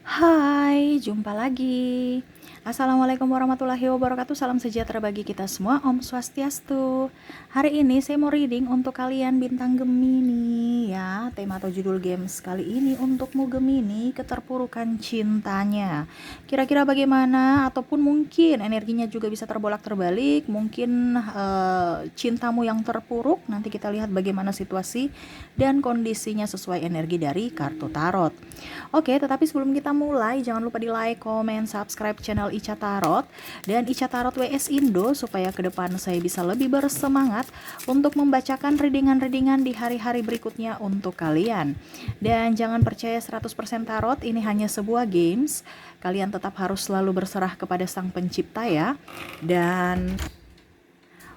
Hai, jumpa lagi. Assalamualaikum warahmatullahi wabarakatuh. Salam sejahtera bagi kita semua. Om Swastiastu. Hari ini saya mau reading untuk kalian bintang Gemini ya. Tema atau judul games kali ini untukmu Gemini, keterpurukan cintanya. Kira-kira bagaimana? Ataupun mungkin energinya juga bisa terbolak-terbalik. Mungkin cintamu yang terpuruk. Nanti kita lihat bagaimana situasi dan kondisinya sesuai energi dari kartu tarot. Oke, tetapi sebelum kita mulai, jangan lupa di like, comment, subscribe channel Ica Tarot dan Ica Tarot WS Indo supaya ke depan saya bisa lebih bersemangat untuk membacakan readingan-readingan di hari-hari berikutnya untuk kalian. Dan jangan percaya 100% tarot, ini hanya sebuah games. Kalian tetap harus selalu berserah kepada Sang Pencipta ya. Dan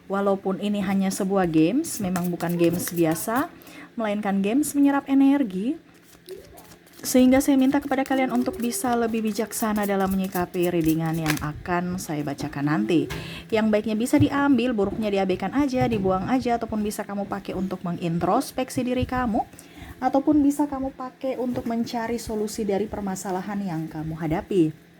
walaupun ini hanya sebuah games, memang bukan games biasa, melainkan games menyerap energi. Sehingga saya minta kepada kalian untuk bisa lebih bijaksana dalam menyikapi readingan yang akan saya bacakan nanti. Yang baiknya bisa diambil, buruknya diabaikan aja, dibuang aja, ataupun bisa kamu pakai untuk mengintrospeksi diri kamu, ataupun bisa kamu pakai untuk mencari solusi dari permasalahan yang kamu hadapi.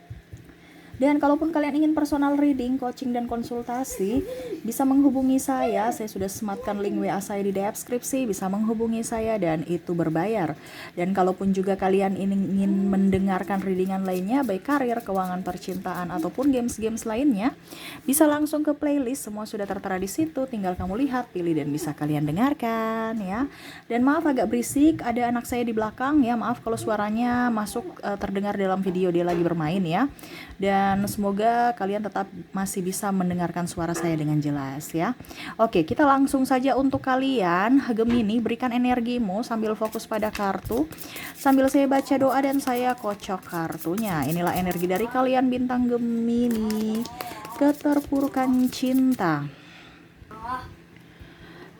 Dan kalaupun kalian ingin personal reading, coaching, dan konsultasi, bisa menghubungi saya. Saya sudah sematkan link WA saya di deskripsi, bisa menghubungi saya dan itu berbayar. Dan kalaupun juga kalian ingin mendengarkan readingan lainnya, baik karir, keuangan, percintaan, ataupun games-games lainnya, bisa langsung ke playlist, semua sudah tertera di situ, tinggal kamu lihat, pilih, dan bisa kalian dengarkan ya. Dan maaf agak berisik, ada anak saya di belakang ya, maaf kalau suaranya masuk terdengar dalam video dia lagi bermain ya. Dan semoga kalian tetap masih bisa mendengarkan suara saya dengan jelas ya. Oke, kita langsung saja untuk kalian Gemini, berikan energimu sambil fokus pada kartu, sambil saya baca doa dan saya kocok kartunya. Inilah energi dari kalian bintang Gemini, keterpurukan cinta.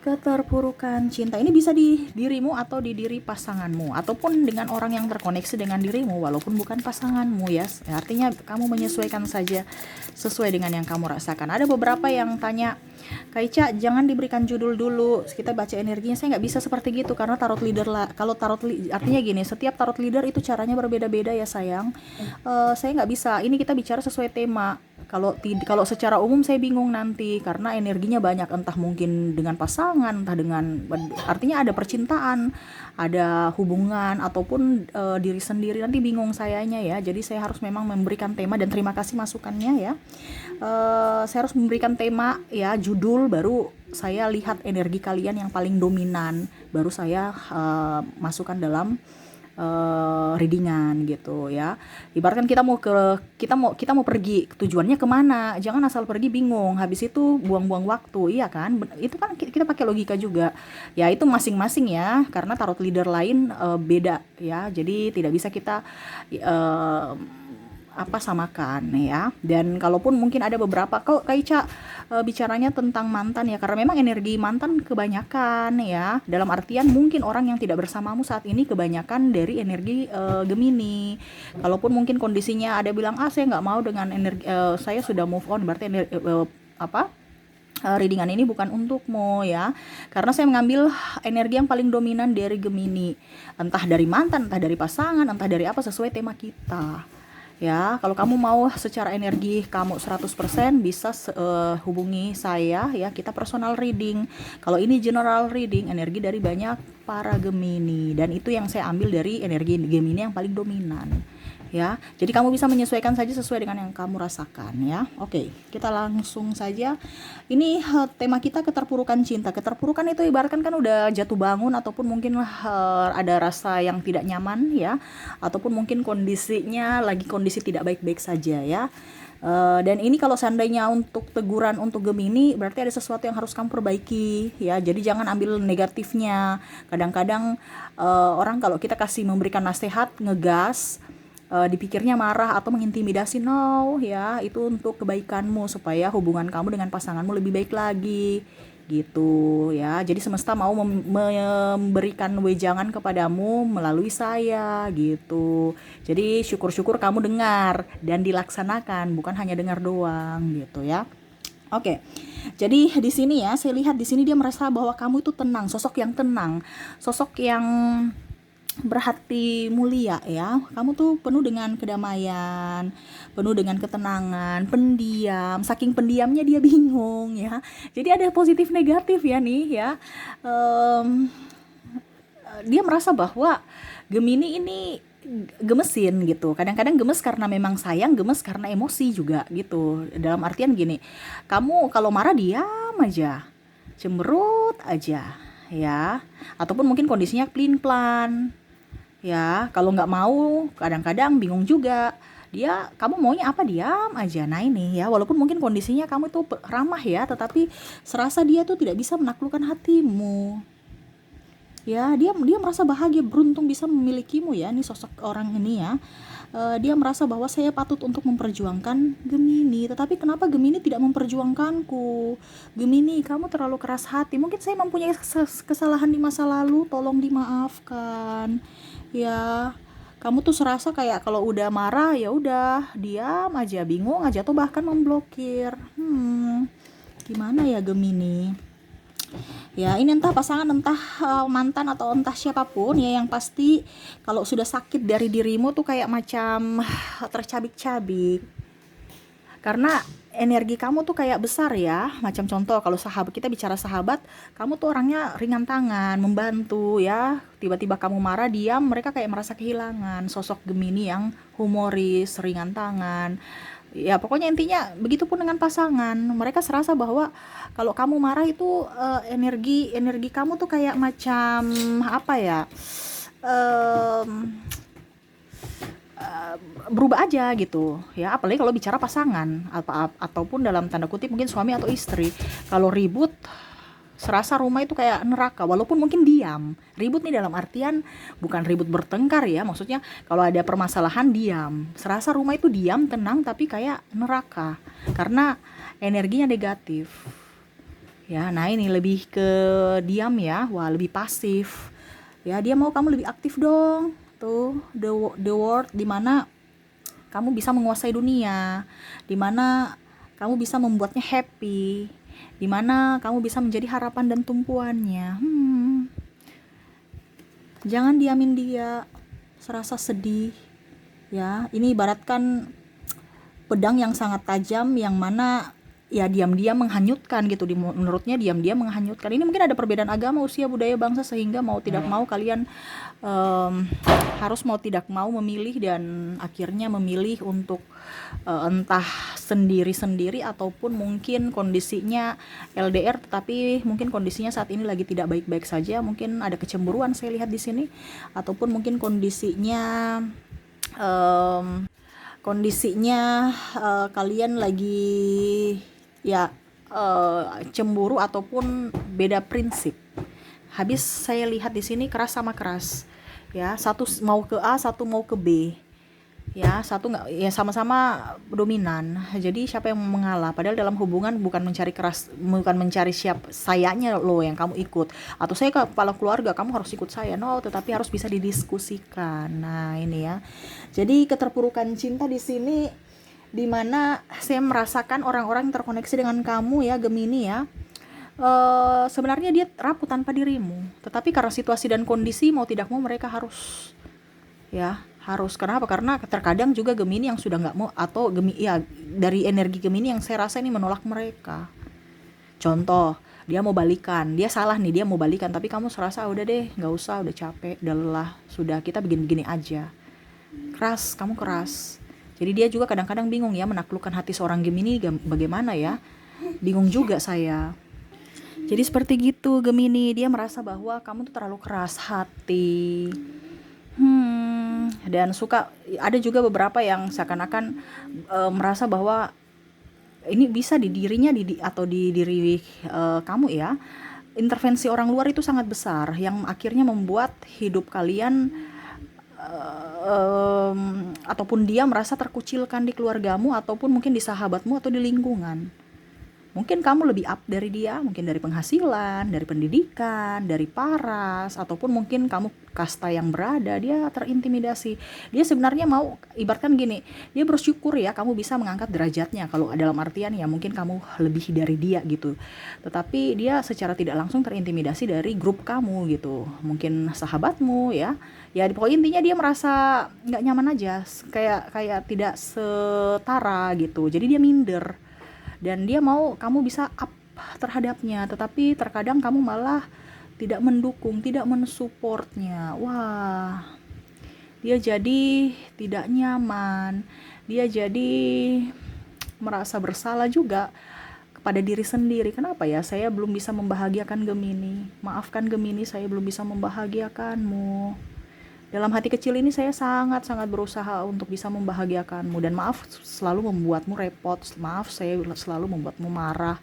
Keterpurukan cinta ini bisa di dirimu atau di diri pasanganmu, ataupun dengan orang yang terkoneksi dengan dirimu walaupun bukan pasanganmu ya. Artinya kamu menyesuaikan saja sesuai dengan yang kamu rasakan. Ada beberapa yang tanya, Kak Ica, jangan diberikan judul dulu, kita baca energinya. Saya nggak bisa seperti gitu karena tarot leader lah. Kalau artinya gini, setiap tarot leader itu caranya berbeda-beda ya sayang. Saya nggak bisa, ini kita bicara sesuai tema. Kalau secara umum saya bingung nanti karena energinya banyak, entah mungkin dengan pasangan, entah dengan, artinya ada percintaan, ada hubungan, ataupun diri sendiri, nanti bingung sayanya ya. Jadi saya harus memang memberikan tema, dan terima kasih masukannya ya. Saya harus memberikan tema ya, judul, baru saya lihat energi kalian yang paling dominan, baru saya masukkan dalam readingan gitu ya. Ibaratkan kita mau pergi, tujuannya kemana, jangan asal pergi bingung, habis itu buang-buang waktu, iya kan? Itu kan kita pakai logika juga ya, itu masing-masing ya, karena tarot leader lain beda ya, jadi tidak bisa kita samakan ya. Dan kalaupun mungkin ada beberapa, kok Kaica bicaranya tentang mantan ya, karena memang energi mantan kebanyakan ya, dalam artian mungkin orang yang tidak bersamamu saat ini kebanyakan dari energi Gemini. Kalaupun mungkin kondisinya ada bilang, saya nggak mau dengan energi, saya sudah move on, berarti readingan ini bukan untukmu ya, karena saya mengambil energi yang paling dominan dari Gemini, entah dari mantan, entah dari pasangan, entah dari apa, sesuai tema kita ya. Kalau kamu mau secara energi kamu 100%, bisa hubungi saya ya, kita personal reading. Kalau ini general reading, energi dari banyak para Gemini, dan itu yang saya ambil dari energi Gemini yang paling dominan ya. Jadi kamu bisa menyesuaikan saja sesuai dengan yang kamu rasakan ya. Oke, kita langsung saja. Ini tema kita keterpurukan cinta. Keterpurukan itu ibaratkan kan udah jatuh bangun, ataupun mungkin ada rasa yang tidak nyaman ya, ataupun mungkin kondisinya lagi kondisi tidak baik-baik saja ya. Dan ini kalau seandainya untuk teguran untuk Gemini, berarti ada sesuatu yang harus kamu perbaiki ya. Jadi jangan ambil negatifnya. Kadang-kadang orang kalau kita kasih memberikan nasihat, ngegas, dipikirnya marah atau mengintimidasi. No ya, itu untuk kebaikanmu, supaya hubungan kamu dengan pasanganmu lebih baik lagi gitu ya. Jadi semesta mau memberikan wejangan kepadamu melalui saya gitu. Jadi syukur-syukur kamu dengar dan dilaksanakan, bukan hanya dengar doang gitu ya. Oke. Jadi di sini ya, saya lihat di sini dia merasa bahwa kamu itu tenang, sosok yang tenang, sosok yang berhati mulia ya. Kamu tuh penuh dengan kedamaian, penuh dengan ketenangan, pendiam. Saking pendiamnya dia bingung ya. Jadi ada positif negatif ya nih ya. Em, dia merasa bahwa Gemini ini gemesin gitu. Kadang-kadang gemes karena memang sayang, gemes karena emosi juga gitu. Dalam artian gini, kamu kalau marah diam aja, cemberut aja ya. Ataupun mungkin kondisinya pelin-pelan ya. Kalau nggak mau kadang-kadang bingung juga. Kamu maunya apa, diam aja. Nah ini ya, walaupun mungkin kondisinya kamu itu ramah ya, tetapi serasa dia tuh tidak bisa menaklukkan hatimu ya. Dia merasa bahagia, beruntung bisa memilikimu ya, ini sosok orang ini ya. Dia merasa bahwa saya patut untuk memperjuangkan Gemini, tetapi kenapa Gemini tidak memperjuangkanku? Gemini, kamu terlalu keras hati. Mungkin saya mempunyai kesalahan di masa lalu, tolong dimaafkan ya. Kamu tuh serasa kayak kalau udah marah ya udah diam aja, bingung aja, atau bahkan memblokir. Gimana ya Gemini? Ya ini entah pasangan, entah mantan, atau entah siapapun ya, yang pasti kalau sudah sakit dari dirimu tuh kayak macam tercabik-cabik, karena energi kamu tuh kayak besar ya. Macam contoh, kalau sahabat, kita bicara sahabat, kamu tuh orangnya ringan tangan, membantu ya. Tiba-tiba kamu marah, diam, mereka kayak merasa kehilangan sosok Gemini yang humoris, ringan tangan ya. Pokoknya intinya begitupun dengan pasangan, mereka serasa bahwa kalau kamu marah itu energi kamu tuh kayak macam apa ya, em, berubah aja gitu ya. Apalagi kalau bicara pasangan ataupun dalam tanda kutip mungkin suami atau istri, kalau ribut serasa rumah itu kayak neraka, walaupun mungkin diam. Ribut nih dalam artian bukan ribut bertengkar ya, maksudnya kalau ada permasalahan diam, serasa rumah itu diam, tenang, tapi kayak neraka karena energinya negatif ya. Nah ini lebih ke diam ya, wah lebih pasif ya. Dia mau kamu lebih aktif dong, tuh the world, dimana kamu bisa menguasai dunia, dimana kamu bisa membuatnya happy, dimana kamu bisa menjadi harapan dan tumpuannya. Jangan diamin dia, serasa sedih ya. Ini ibaratkan pedang yang sangat tajam, yang mana ya diam-diam menghanyutkan gitu. Menurutnya diam-diam menghanyutkan. Ini mungkin ada perbedaan agama, usia, budaya, bangsa, sehingga mau tidak mau kalian harus mau tidak mau memilih, dan akhirnya memilih untuk entah sendiri-sendiri ataupun mungkin kondisinya LDR, tetapi mungkin kondisinya saat ini lagi tidak baik-baik saja. Mungkin ada kecemburuan saya lihat di sini, ataupun mungkin kondisinya kalian lagi ya cemburu ataupun beda prinsip. Habis saya lihat di sini keras sama keras ya, satu mau ke A, satu mau ke B ya, satu nggak ya, sama-sama dominan. Jadi siapa yang mengalah? Padahal dalam hubungan bukan mencari keras, bukan mencari sayanya lo yang kamu ikut, atau saya kepala keluarga kamu harus ikut saya, no, tetapi harus bisa didiskusikan. Nah ini ya, jadi keterpurukan cinta di sini, dimana saya merasakan orang-orang yang terkoneksi dengan kamu ya Gemini ya, sebenarnya dia rapuh tanpa dirimu, tetapi karena situasi dan kondisi mau tidak mau mereka harus ya, harus. Kenapa? Karena terkadang juga Gemini yang sudah nggak mau, atau dari energi Gemini yang saya rasa ini menolak mereka. Contoh, dia mau balikan, dia salah nih, dia mau balikan, tapi kamu serasa udah deh, nggak usah, udah capek, udah lelah, sudah kita begini-begini aja. Keras, kamu keras. Jadi dia juga kadang-kadang bingung ya menaklukkan hati seorang Gemini, bagaimana ya? Bingung juga saya. Jadi seperti gitu Gemini, dia merasa bahwa kamu tuh terlalu keras hati. Dan suka, ada juga beberapa yang seakan-akan merasa bahwa ini bisa di dirinya atau di diri kamu ya, intervensi orang luar itu sangat besar, yang akhirnya membuat hidup kalian ataupun dia merasa terkucilkan di keluargamu, ataupun mungkin di sahabatmu atau di lingkungan. Mungkin kamu lebih up dari dia, mungkin dari penghasilan, dari pendidikan, dari paras, ataupun mungkin kamu kasta yang berada, dia terintimidasi. Dia sebenarnya mau, ibaratkan gini, dia bersyukur ya kamu bisa mengangkat derajatnya, kalau dalam artian ya mungkin kamu lebih dari dia gitu. Tetapi dia secara tidak langsung terintimidasi dari grup kamu gitu, mungkin sahabatmu ya. Ya pokoknya intinya dia merasa nggak nyaman aja, kayak kayak tidak setara gitu. Jadi dia minder dan dia mau kamu bisa up terhadapnya, tetapi terkadang kamu malah tidak mendukung, tidak mensupportnya. Wah, dia jadi tidak nyaman, dia jadi merasa bersalah juga kepada diri sendiri. Kenapa ya saya belum bisa membahagiakan Gemini? Maafkan Gemini, saya belum bisa membahagiakanmu. Dalam hati kecil ini saya sangat-sangat berusaha untuk bisa membahagiakanmu, dan maaf selalu membuatmu repot, maaf saya selalu membuatmu marah.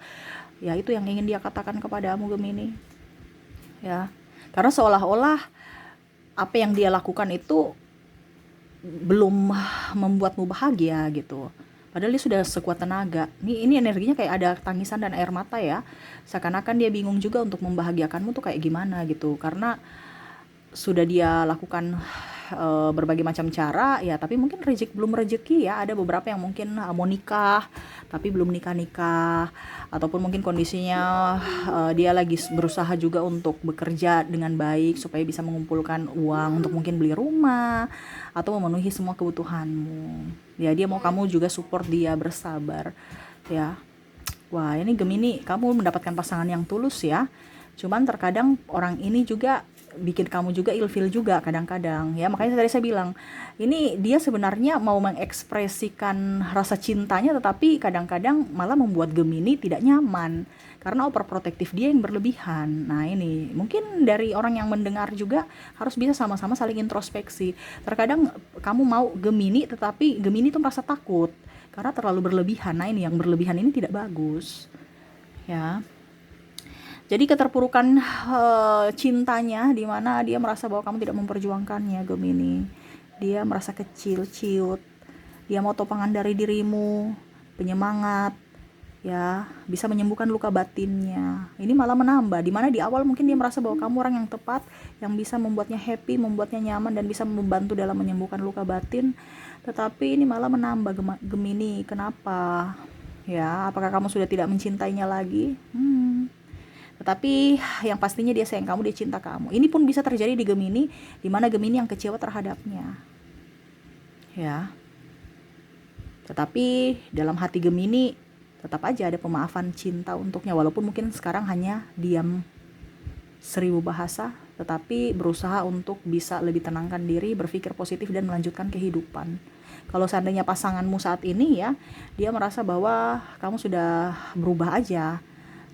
Ya itu yang ingin dia katakan kepadamu Gemini. Ya, karena seolah-olah apa yang dia lakukan itu belum membuatmu bahagia gitu. Padahal dia sudah sekuat tenaga. Ini energinya kayak ada tangisan dan air mata ya. Seakan-akan dia bingung juga untuk membahagiakanmu tuh kayak gimana gitu. Karena sudah dia lakukan berbagai macam cara ya, tapi mungkin belum rezeki ya. Ada beberapa yang mungkin mau nikah tapi belum nikah, ataupun mungkin kondisinya dia lagi berusaha juga untuk bekerja dengan baik supaya bisa mengumpulkan uang untuk mungkin beli rumah atau memenuhi semua kebutuhanmu ya. Dia mau kamu juga support dia, bersabar ya. Wah, ini Gemini, kamu mendapatkan pasangan yang tulus ya. Cuman terkadang orang ini juga bikin kamu juga ilfil juga kadang-kadang ya. Makanya tadi saya bilang, ini dia sebenarnya mau mengekspresikan rasa cintanya, tetapi kadang-kadang malah membuat Gemini tidak nyaman karena overprotective dia yang berlebihan. Nah ini mungkin dari orang yang mendengar juga harus bisa sama-sama saling introspeksi. Terkadang kamu mau Gemini, tetapi Gemini tuh merasa takut karena terlalu berlebihan. Nah ini yang berlebihan ini tidak bagus ya. Jadi keterpurukan cintanya, di mana dia merasa bahwa kamu tidak memperjuangkannya Gemini. Dia merasa kecil, ciut. Dia mau topangan dari dirimu, penyemangat, ya, bisa menyembuhkan luka batinnya. Ini malah menambah, di mana di awal mungkin dia merasa bahwa kamu orang yang tepat, yang bisa membuatnya happy, membuatnya nyaman, dan bisa membantu dalam menyembuhkan luka batin. Tetapi ini malah menambah Gemini. Kenapa? Ya, apakah kamu sudah tidak mencintainya lagi? Tetapi yang pastinya dia sayang kamu, dia cinta kamu. Ini pun bisa terjadi di Gemini, di mana Gemini yang kecewa terhadapnya. Ya. Tetapi dalam hati Gemini tetap aja ada pemaafan cinta untuknya, walaupun mungkin sekarang hanya diam 1000 bahasa, tetapi berusaha untuk bisa lebih tenangkan diri, berpikir positif dan melanjutkan kehidupan. Kalau seandainya pasanganmu saat ini ya, dia merasa bahwa kamu sudah berubah aja,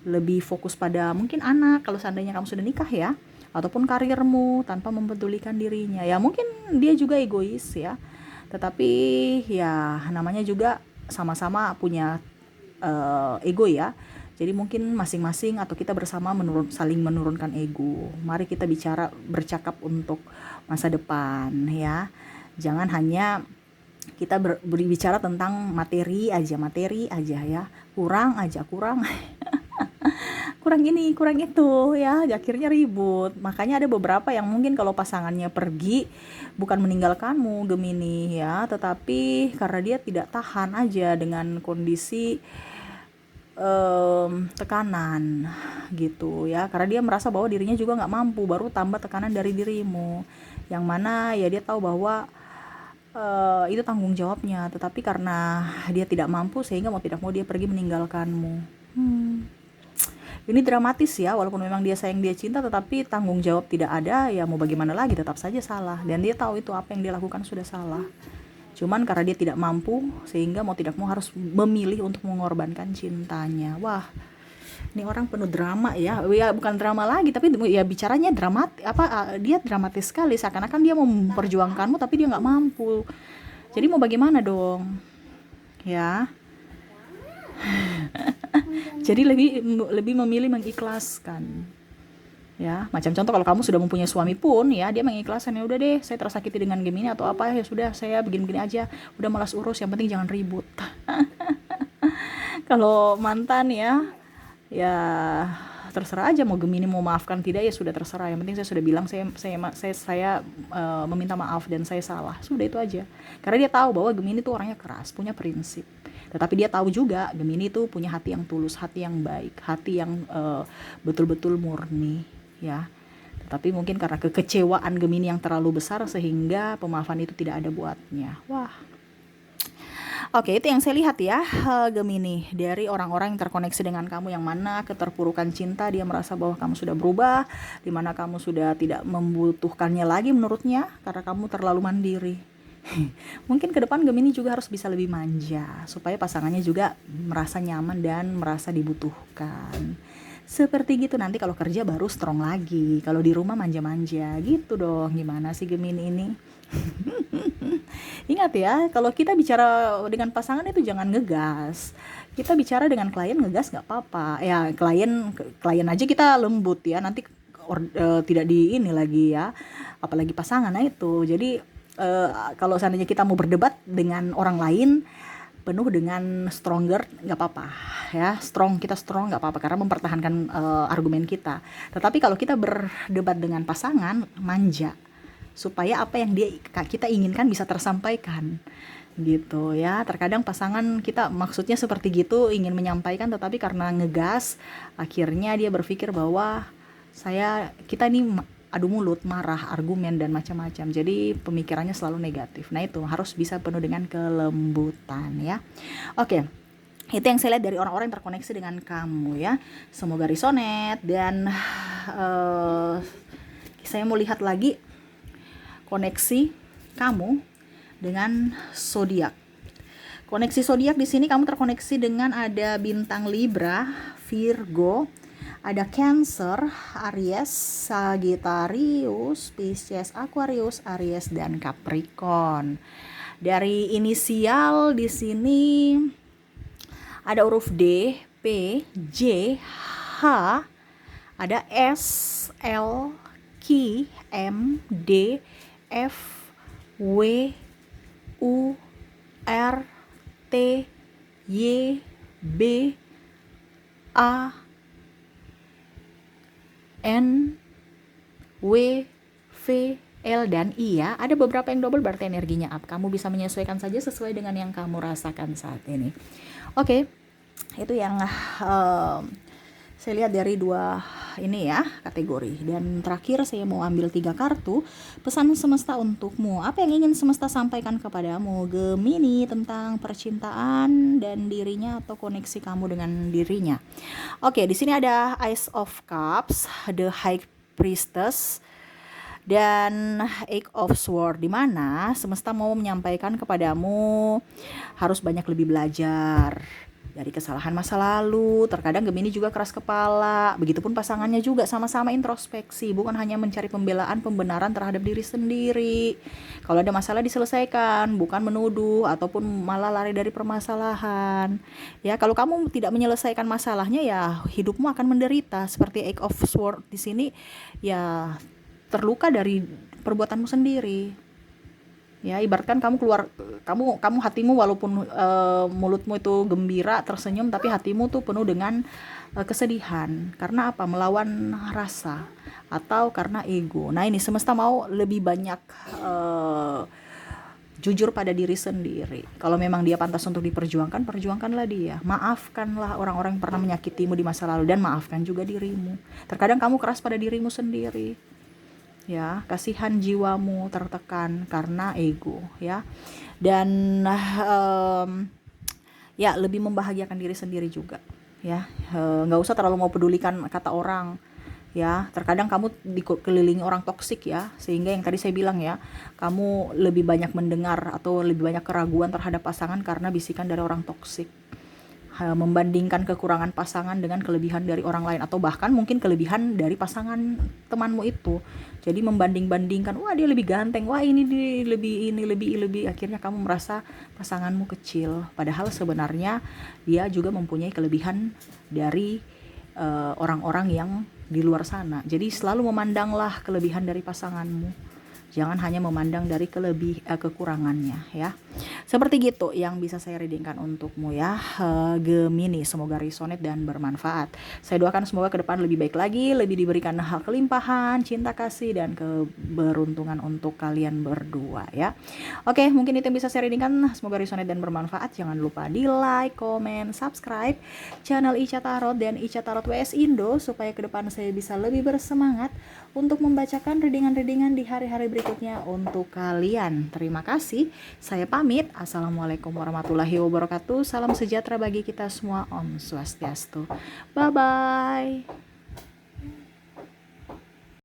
lebih fokus pada mungkin anak kalau seandainya kamu sudah nikah ya, ataupun karirmu tanpa mempedulikan dirinya. Ya mungkin dia juga egois ya, tetapi ya namanya juga sama-sama punya ego ya. Jadi mungkin masing-masing atau kita bersama saling menurunkan ego. Mari kita bercakap untuk masa depan ya. Jangan hanya kita berbicara tentang materi aja ya. Kurang kurang ini, kurang itu ya, akhirnya ribut. Makanya ada beberapa yang mungkin kalau pasangannya pergi bukan meninggalkanmu Gemini ya, tetapi karena dia tidak tahan aja dengan kondisi tekanan gitu ya, karena dia merasa bahwa dirinya juga nggak mampu, baru tambah tekanan dari dirimu, yang mana ya dia tahu bahwa itu tanggung jawabnya, tetapi karena dia tidak mampu sehingga mau tidak mau dia pergi meninggalkanmu. Ini dramatis ya, walaupun memang dia sayang, dia cinta, tetapi tanggung jawab tidak ada, ya mau bagaimana lagi, tetap saja salah. Dan dia tahu itu apa yang dia lakukan sudah salah. Cuman karena dia tidak mampu, sehingga mau tidak mau harus memilih untuk mengorbankan cintanya. Wah, ini orang penuh drama ya. Ya bukan drama lagi, tapi ya bicaranya dia dramatis sekali. Seakan-akan dia mau memperjuangkanmu, tapi dia nggak mampu. Jadi mau bagaimana dong? Ya. Jadi lebih memilih mengikhlaskan ya. Macam contoh kalau kamu sudah mempunyai suami pun ya, dia mengikhlaskan, ya udah deh saya tersakiti dengan Gemini atau apa, ya sudah saya begini-begini aja, udah malas urus, yang penting jangan ribut. Kalau mantan ya terserah aja, mau Gemini mau maafkan tidak ya sudah terserah, yang penting saya sudah bilang saya meminta maaf dan saya salah, sudah itu aja. Karena dia tahu bahwa Gemini itu orangnya keras, punya prinsip, tetapi dia tahu juga Gemini itu punya hati yang tulus, hati yang baik, hati yang betul-betul murni ya. Tetapi mungkin karena kekecewaan Gemini yang terlalu besar sehingga pemaafan itu tidak ada buatnya. Wah. Oke, itu yang saya lihat ya, Gemini, dari orang-orang yang terkoneksi dengan kamu, yang mana keterpurukan cinta dia merasa bahwa kamu sudah berubah, di mana kamu sudah tidak membutuhkannya lagi menurutnya karena kamu terlalu mandiri. Mungkin ke depan Gemini juga harus bisa lebih manja supaya pasangannya juga merasa nyaman dan merasa dibutuhkan. Seperti gitu, nanti kalau kerja baru strong lagi, kalau di rumah manja-manja gitu dong. Gimana sih Gemini ini? Ingat ya, kalau kita bicara dengan pasangan itu jangan ngegas. Kita bicara dengan klien ngegas nggak apa-apa. Ya klien aja kita lembut ya. Nanti tidak di ini lagi ya. Apalagi pasangan, nah itu. Jadi kalau seandainya kita mau berdebat dengan orang lain penuh dengan stronger, nggak apa-apa ya, kita strong nggak apa-apa karena mempertahankan argumen kita. Tetapi kalau kita berdebat dengan pasangan, manja supaya apa yang kita inginkan bisa tersampaikan gitu ya. Terkadang pasangan kita maksudnya seperti gitu, ingin menyampaikan, tetapi karena ngegas akhirnya dia berpikir bahwa kita ini adu mulut, marah, argumen dan macam-macam. Jadi pemikirannya selalu negatif. Nah itu harus bisa penuh dengan kelembutan ya. Oke, itu yang saya lihat dari orang-orang yang terkoneksi dengan kamu ya. Semoga resonate. Dan saya mau lihat lagi koneksi kamu dengan zodiak. Koneksi zodiak di sini kamu terkoneksi dengan ada bintang Libra, Virgo, ada Cancer, Aries, Sagittarius, Pisces, Aquarius, Aries dan Capricorn. Dari inisial di sini ada huruf D, P, J, H, ada S, L, Q, M, D, F, W, U, R, T, Y, B, A, N, W, V, L, dan I ya. Ada beberapa yang double berarti energinya up. Kamu bisa menyesuaikan saja sesuai dengan yang kamu rasakan saat ini. Oke, itu yang saya lihat dari dua ini ya kategori. Dan terakhir saya mau ambil 3 kartu pesan semesta untukmu. Apa yang ingin semesta sampaikan kepadamu Gemini tentang percintaan dan dirinya atau koneksi kamu dengan dirinya. Oke, di sini ada Ace of Cups, The High Priestess, dan Eight of Swords, di mana semesta mau menyampaikan kepadamu harus banyak lebih belajar dari kesalahan masa lalu. Terkadang Gemini juga keras kepala, begitupun pasangannya juga sama-sama introspeksi, bukan hanya mencari pembenaran terhadap diri sendiri. Kalau ada masalah diselesaikan, bukan menuduh ataupun malah lari dari permasalahan. Ya, kalau kamu tidak menyelesaikan masalahnya ya hidupmu akan menderita. Seperti Eight of Swords di sini ya terluka dari perbuatanmu sendiri. Ya, ibaratkan kamu hatimu walaupun mulutmu itu gembira, tersenyum, tapi hatimu tuh penuh dengan kesedihan. Karena apa? Melawan rasa atau karena ego. Nah, ini semesta mau lebih banyak jujur pada diri sendiri. Kalau memang dia pantas untuk diperjuangkan, perjuangkanlah dia. Maafkanlah orang-orang yang pernah menyakitimu di masa lalu dan maafkan juga dirimu. Terkadang kamu keras pada dirimu sendiri. Ya, kasihan jiwamu tertekan karena ego ya. Dan ya lebih membahagiakan diri sendiri juga ya. Nggak usah terlalu mau pedulikan kata orang ya. Terkadang kamu dikelilingi orang toksik ya, sehingga yang tadi saya bilang ya, kamu lebih banyak mendengar atau lebih banyak keraguan terhadap pasangan karena bisikan dari orang toksik. Membandingkan kekurangan pasangan dengan kelebihan dari orang lain, atau bahkan mungkin kelebihan dari pasangan temanmu itu. Jadi membanding-bandingkan, wah dia lebih ganteng, wah ini dia lebih, akhirnya kamu merasa pasanganmu kecil, padahal sebenarnya dia juga mempunyai kelebihan dari orang-orang yang di luar sana. Jadi selalu memandanglah kelebihan dari pasanganmu. Jangan hanya memandang dari kekurangannya ya. Seperti gitu yang bisa saya readingkan untukmu ya, Gemini. Semoga resonate dan bermanfaat. Saya doakan semoga ke depan lebih baik lagi, lebih diberikan hal kelimpahan, cinta kasih dan keberuntungan untuk kalian berdua ya. Oke, mungkin itu yang bisa saya readingkan. Semoga resonate dan bermanfaat. Jangan lupa di like, komen, subscribe channel Ica Tarot dan Ica Tarot WS Indo supaya ke depan saya bisa lebih bersemangat untuk membacakan readingan-readingan di hari-hari berikutnya untuk kalian. Terima kasih. Saya pamit. Assalamualaikum warahmatullahi wabarakatuh. Salam sejahtera bagi kita semua. Om Swastiastu. Bye-bye.